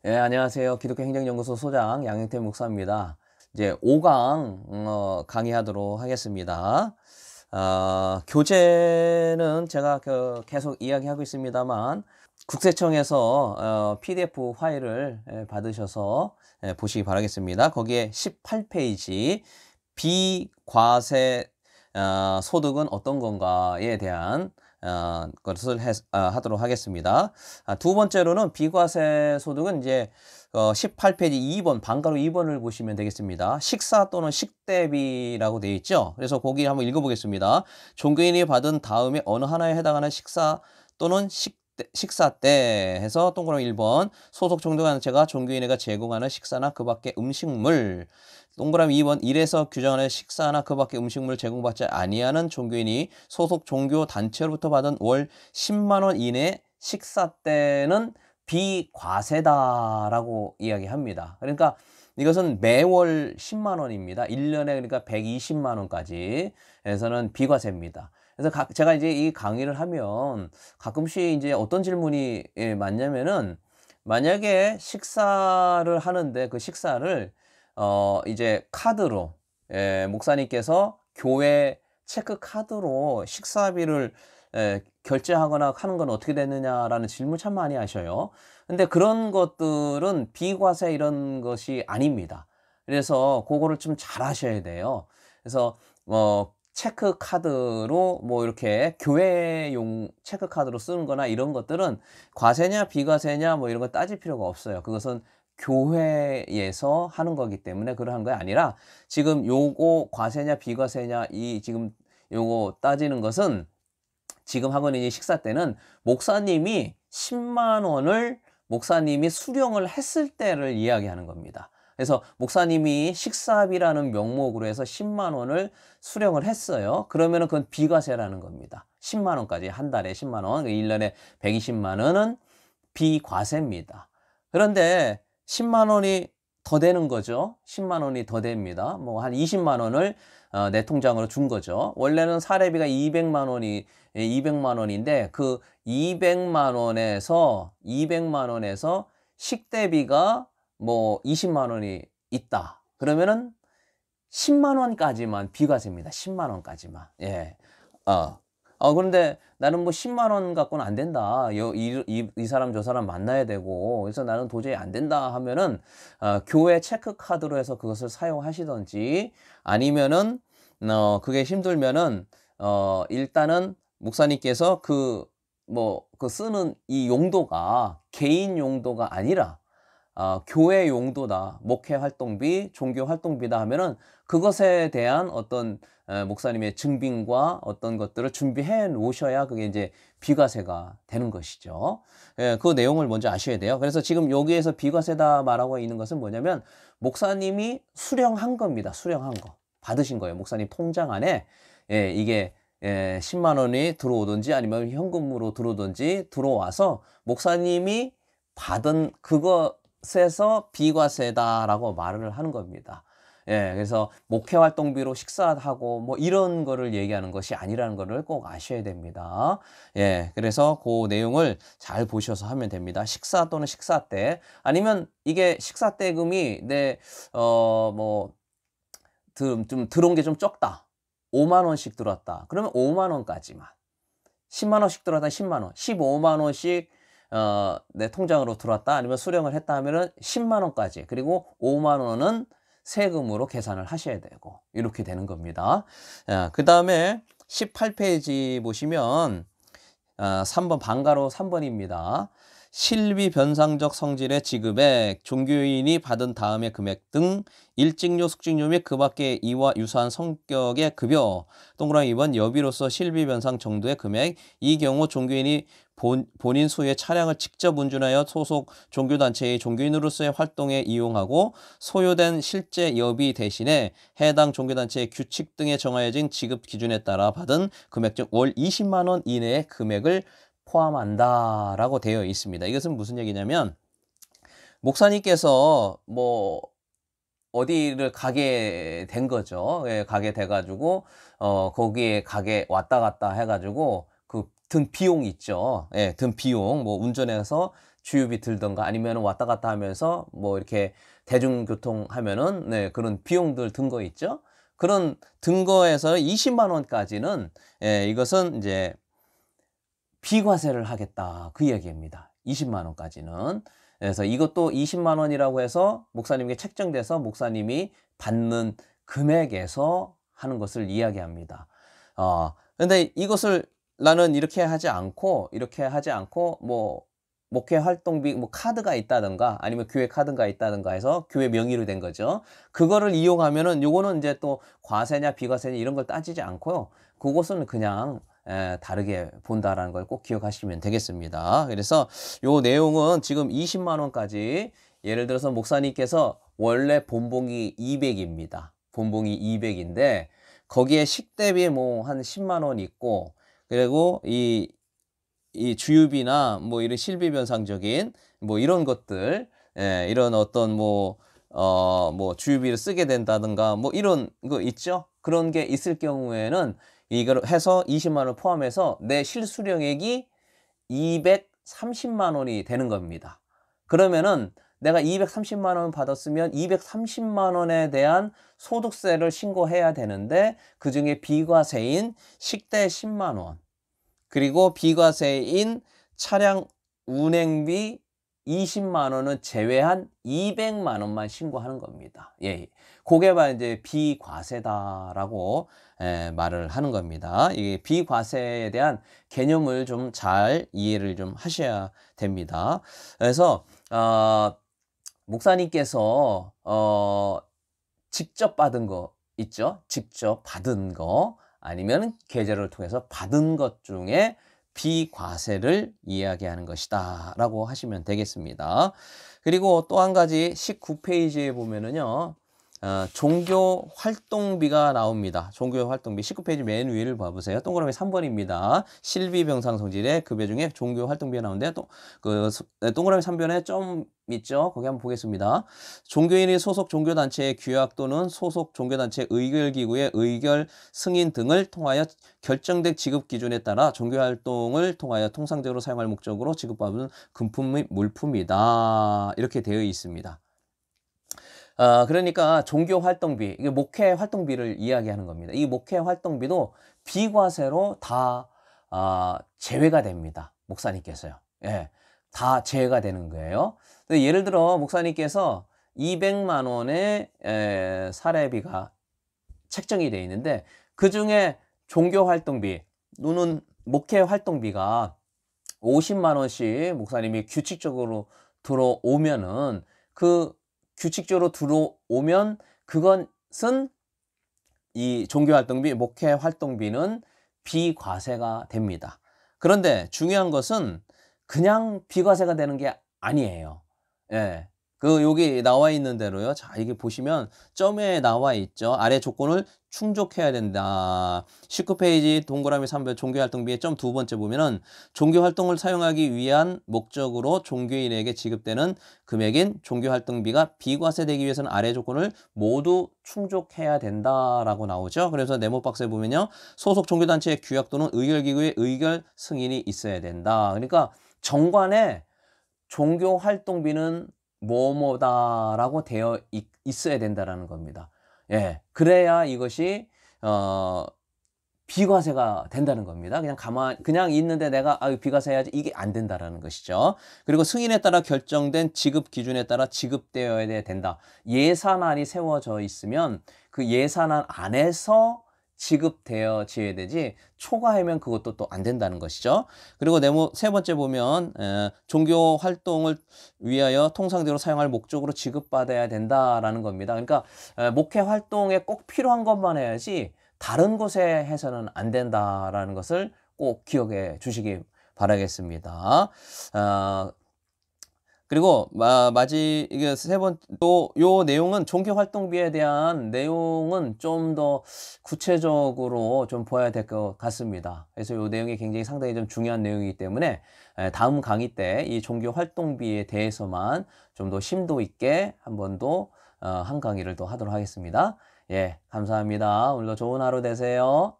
예, 안녕하세요. 기독교 행정연구소 소장 양영태 목사입니다. 이제 5강 강의하도록 하겠습니다. 교재는 제가 계속 이야기하고 있습니다만 국세청에서 PDF 파일을 받으셔서 보시기 바라겠습니다. 거기에 18페이지 비과세 소득은 어떤 건가에 대한 것을 하도록 하겠습니다. 두 번째로는 비과세 소득은 이제 18페이지 2번 방가로 2번을 보시면 되겠습니다. 식사 또는 식대비라고 되어 있죠. 그래서 거기 한번 읽어보겠습니다. 종교인이 받은 다음에 어느 하나에 해당하는 식사 또는 식사 때 해서 동그라미 1번 소속 종교단체가 종교인에게 제공하는 식사나 그 밖의 음식물, 동그라미 2번 일에서 규정하는 식사나 그 밖의 음식물을 제공받지 아니하는 종교인이 소속 종교단체로부터 받은 월 10만 원 이내 식사 때는 비과세다라고 이야기합니다. 그러니까 이것은 매월 10만 원입니다. 1년에 그러니까 120만 원까지 해서는 비과세입니다. 그래서 제가 이제 이 강의를 하면 가끔씩 이제 어떤 질문이 많냐면은 만약에 식사를 하는데 그 식사를 이제 카드로 목사님께서 교회 체크 카드로 식사비를 결제하거나 하는 건 어떻게 되느냐라는 질문 참 많이 하셔요. 근데 그런 것들은 비과세 이런 것이 아닙니다. 그래서 그거를 좀 잘 하셔야 돼요. 그래서 체크 카드로 뭐 이렇게 교회용 체크 카드로 쓰는 거나 이런 것들은 과세냐 비과세냐 뭐 이런 거 따질 필요가 없어요. 그것은 교회에서 하는 거기 때문에 그러한 게 아니라 지금 요거 과세냐 비과세냐 이 지금 요거 따지는 것은 지금 하고 있는 이 식사 때는 목사님이 10만 원을 목사님이 수령을 했을 때를 이야기하는 겁니다. 그래서 목사님이 식사비라는 명목으로 해서 10만 원을 수령을 했어요. 그러면은 그건 비과세라는 겁니다. 10만 원까지 한 달에 10만 원, 1년에 120만 원은 비과세입니다. 그런데 10만 원이 더 되는 거죠. 10만 원이 더 됩니다. 뭐 한 20만 원을 내 통장으로 준 거죠. 원래는 사례비가 200만 원인데 그 200만 원에서 식대비가 뭐 20만 원이 있다. 그러면은 10만 원까지만 비과세입니다. 10만 원까지만. 예. 그런데 나는 뭐 10만 원 갖고는 안 된다. 이 사람 저 사람 만나야 되고 그래서 나는 도저히 안 된다 하면은 교회 체크 카드로 해서 그것을 사용하시든지 아니면은 그게 힘들면은 일단은 목사님께서 그 쓰는 이 용도가 개인 용도가 아니라 교회 용도다, 목회 활동비, 종교 활동비다 하면은 그것에 대한 어떤 목사님의 증빙과 어떤 것들을 준비해 놓으셔야 그게 이제 비과세가 되는 것이죠. 예, 그 내용을 먼저 아셔야 돼요. 그래서 지금 여기에서 비과세다 말하고 있는 것은 뭐냐면 목사님이 수령한 겁니다. 수령한 거. 받으신 거예요. 목사님 통장 안에 이게 10만 원이 들어오든지 아니면 현금으로 들어오든지 들어와서 목사님이 받은 그것에서 비과세다라고 말을 하는 겁니다. 예, 그래서 목회 활동비로 식사하고 뭐 이런 거를 얘기하는 것이 아니라는 거를 꼭 아셔야 됩니다. 예, 그래서 그 내용을 잘 보셔서 하면 됩니다. 식사 또는 식사 때 아니면 이게 식사 대금이 뭐 좀 들어온 게 좀 적다. 5만 원씩 들어왔다. 그러면 5만 원까지만. 10만 원씩 들어왔다. 10만 원. 15만 원씩 내 통장으로 들어왔다. 아니면 수령을 했다 하면은 10만 원까지. 그리고 5만 원은 세금으로 계산을 하셔야 되고 이렇게 되는 겁니다. 그다음에 18페이지 보시면 3번 방가로 3번입니다. 실비 변상적 성질의 지급액, 종교인이 받은 다음의 금액 등 일직료, 숙직료 및 그 밖의 이와 유사한 성격의 급여, 동그라미 2번 여비로서 실비 변상 정도의 금액, 이 경우 종교인이 본인 소유의 차량을 직접 운전하여 소속 종교단체의 종교인으로서의 활동에 이용하고 소요된 실제 여비 대신에 해당 종교단체의 규칙 등에 정하여진 지급 기준에 따라 받은 금액 중 월 20만 원 이내의 금액을 포함한다라고 되어 있습니다. 이것은 무슨 얘기냐면 목사님께서 뭐 어디를 가게 된 거죠. 예, 가게 돼 가지고 거기에 가게 왔다 갔다 해 가지고 그 든 비용 있죠. 예, 든 비용 뭐 운전해서 주유비 들던가 아니면 왔다 갔다 하면서 뭐 이렇게 대중교통 하면은 네, 그런 비용들 든 거 있죠. 그런 든 거에서 20만 원까지는 예, 이것은 이제 비과세를 하겠다 그 얘기입니다. 20만 원까지는. 그래서 이것도 20만 원이라고 해서 목사님께 책정돼서 목사님이 받는 금액에서 하는 것을 이야기합니다. 근데 이것을 나는 이렇게 하지 않고 뭐 목회 활동비 뭐 카드가 있다든가 아니면 교회 카드가 있다든가 해서 교회 명의로 된 거죠. 그거를 이용하면은 요거는 이제 또 과세냐 비과세냐 이런 걸 따지지 않고요. 그것은 그냥 다르게 본다라는 걸 꼭 기억하시면 되겠습니다. 그래서 요 내용은 지금 20만 원까지 예를 들어서 목사님께서 원래 본봉이 200입니다. 본봉이 200인데 거기에 식대비 뭐 한 10만 원 있고 그리고 이 주유비나 뭐 이런 실비 변상적인 뭐 이런 것들 이런 어떤 뭐 주유비를 쓰게 된다든가 뭐 이런 거 있죠. 그런 게 있을 경우에는 이걸 해서 20만 원 포함해서 내 실수령액이 230만 원이 되는 겁니다. 그러면은 내가 230만 원 받았으면 230만 원에 대한 소득세를 신고해야 되는데 그중에 비과세인 식대 10만 원 그리고 비과세인 차량 운행비 20만 원은 제외한 200만 원만 신고하는 겁니다. 예. 그게 바로 이제 비과세다라고 말을 하는 겁니다. 이게 비과세에 대한 개념을 좀 잘 이해를 좀 하셔야 됩니다. 그래서 목사님께서 직접 받은 거 있죠? 직접 받은 거 아니면 계좌를 통해서 받은 것 중에 비과세를 이야기하는 것이다 라고 하시면 되겠습니다. 그리고 또 한 가지 19페이지에 보면은요 종교 활동비가 나옵니다. 종교 활동비 19페이지 맨 위를 봐보세요. 동그라미 3번입니다. 실비 병상 성질의 급여 중에 종교 활동비가 나오는데 또 동그라미 3번에 점 있죠. 거기 한번 보겠습니다. 종교인이 소속 종교단체의 규약 또는 소속 종교단체 의결기구의 의결 승인 등을 통하여 결정된 지급 기준에 따라 종교활동을 통하여 통상적으로 사용할 목적으로 지급받는 금품 및 물품이다. 이렇게 되어 있습니다. 그러니까 종교 활동비, 이게 목회 활동비를 이야기하는 겁니다. 이 목회 활동비도 비과세로 다 제외가 됩니다. 목사님께서요. 예, 다 제외가 되는 거예요. 예를 들어 목사님께서 200만 원의 사례비가 책정이 되어 있는데 그 중에 종교 활동비 또는 목회 활동비가 50만 원씩 목사님이 규칙적으로 들어오면은 규칙적으로 들어오면 그것은 이 종교활동비, 목회활동비는 비과세가 됩니다. 그런데 중요한 것은 그냥 비과세가 되는 게 아니에요. 예. 여기 나와 있는 대로요. 자, 이게 보시면 점에 나와 있죠. 아래 조건을 충족해야 된다. 19페이지 동그라미 3번 종교활동비의 점 두 번째 보면은 종교활동을 사용하기 위한 목적으로 종교인에게 지급되는 금액인 종교활동비가 비과세되기 위해서는 아래 조건을 모두 충족해야 된다라고 나오죠. 그래서 네모박스에 보면요. 소속 종교단체의 규약 또는 의결기구의 의결 승인이 있어야 된다. 그러니까 정관에 종교활동비는 뭐뭐다라고 되어 있어야 된다라는 겁니다. 예, 그래야 이것이 비과세가 된다는 겁니다. 그냥 있는데 내가 비과세 해야지 이게 안 된다라는 것이죠. 그리고 승인에 따라 결정된 지급 기준에 따라 지급되어야 된다. 예산안이 세워져 있으면 그 예산안 안에서 지급되어져야 되지 초과하면 그것도 또 안 된다는 것이죠. 그리고 세 번째 보면 종교 활동을 위하여 통상적으로 사용할 목적으로 지급받아야 된다라는 겁니다. 그러니까 목회 활동에 꼭 필요한 것만 해야지 다른 곳에 해서는 안 된다라는 것을 꼭 기억해 주시기 바라겠습니다. 그리고 이게 요 내용은 종교 활동비에 대한 내용은 좀 더 구체적으로 좀 봐야 될 것 같습니다. 그래서 요 내용이 굉장히 상당히 좀 중요한 내용이기 때문에 다음 강의 때 이 종교 활동비에 대해서만 좀 더 심도 있게 한 번 더 한 강의를 또 하도록 하겠습니다. 예, 감사합니다. 오늘도 좋은 하루 되세요.